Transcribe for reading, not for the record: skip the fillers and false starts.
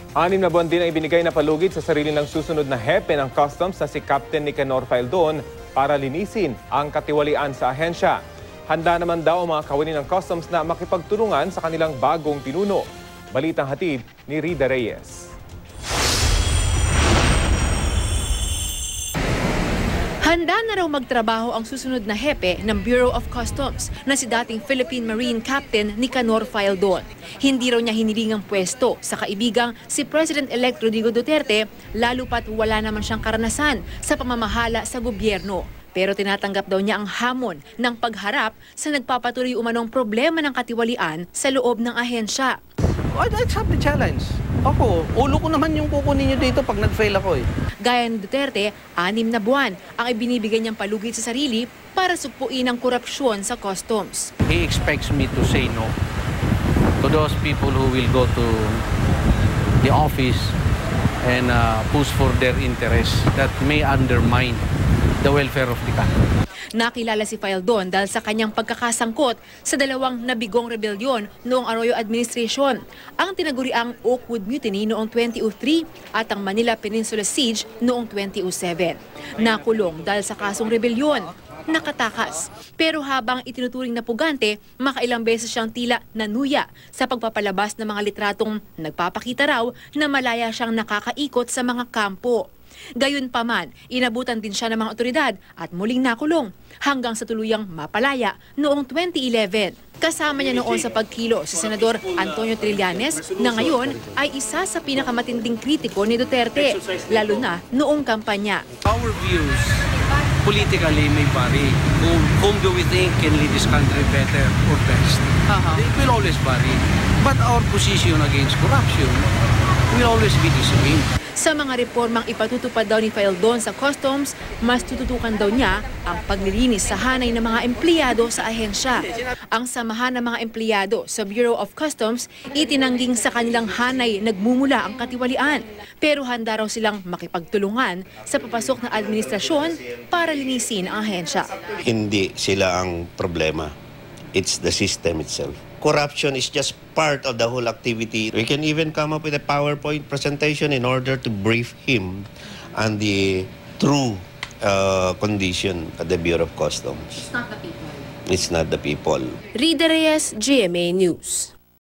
6 na buwan din ang ibinigay na palugit sa sarili ng susunod na hepe ng customs na si Captain Nicanor Faildon para linisin ang katiwalian sa ahensya. Handa naman daw ang mga kawani ng customs na makipagtulungan sa kanilang bagong pinuno. Balitang hatid ni Rida Reyes. Handa na raw magtrabaho ang susunod na hepe ng Bureau of Customs na si dating Philippine Marine Captain Nicanor Faildon. Hindi raw niya hiniling ang pwesto sa kaibigang si President-elect Rodrigo Duterte, lalo pat wala naman siyang karanasan sa pamamahala sa gobyerno. Pero tinatanggap daw niya ang hamon ng pagharap sa nagpapatuloy umanong problema ng katiwalian sa loob ng ahensya. I'd accept the challenge. Ako, ulo ko naman yung kukunin niyo dito pag nag-fail ako eh. Gaya ni Duterte, 6 na buwan ang ibinibigay niyang palugit sa sarili para sugpuin ang korupsyon sa customs. He expects me to say no to those people who will go to the office and push for their interests that may undermine the welfare of the country. Nakilala si Faildon dahil sa kanyang pagkakasangkot sa 2 nabigong rebelyon noong Arroyo administration, ang tinaguriang Oakwood Mutiny noong 2003 at ang Manila Peninsula Siege noong 2007. Nakulong dahil sa kasong rebelyon, nakatakas. Pero habang itinuturing na pugante, makailang beses siyang tila nanuya sa pagpapalabas ng mga litratong nagpapakita raw na malaya siyang nakakaikot sa mga kampo. Gayunpaman, inabutan din siya ng mga otoridad at muling nakulong hanggang sa tuluyang mapalaya noong 2011. Kasama niya noon sa pagkilo si Senador Antonio Trillanes na ngayon ay isa sa pinakamatinding kritiko ni Duterte, lalo na noong kampanya. Our views politically may vary. Whom do we think can lead this country better or best? It will always vary. But our position against corruption will always be the same. Sa mga reformang ipatutupad daw ni Faildon sa customs, mas tututukan daw niya ang paglilinis sa hanay ng mga empleyado sa ahensya. Ang samahan ng mga empleyado sa Bureau of Customs itinangging sa kanilang hanay nagmumula ang katiwalian. Pero handa raw silang makipagtulungan sa papasok na administrasyon para linisin ang ahensya. Hindi sila ang problema. It's the system itself. Corruption is just part of the whole activity. We can even come up with a PowerPoint presentation in order to brief him on the true condition at the Bureau of Customs. It's not the people. It's not the people. Rida Reyes, GMA News.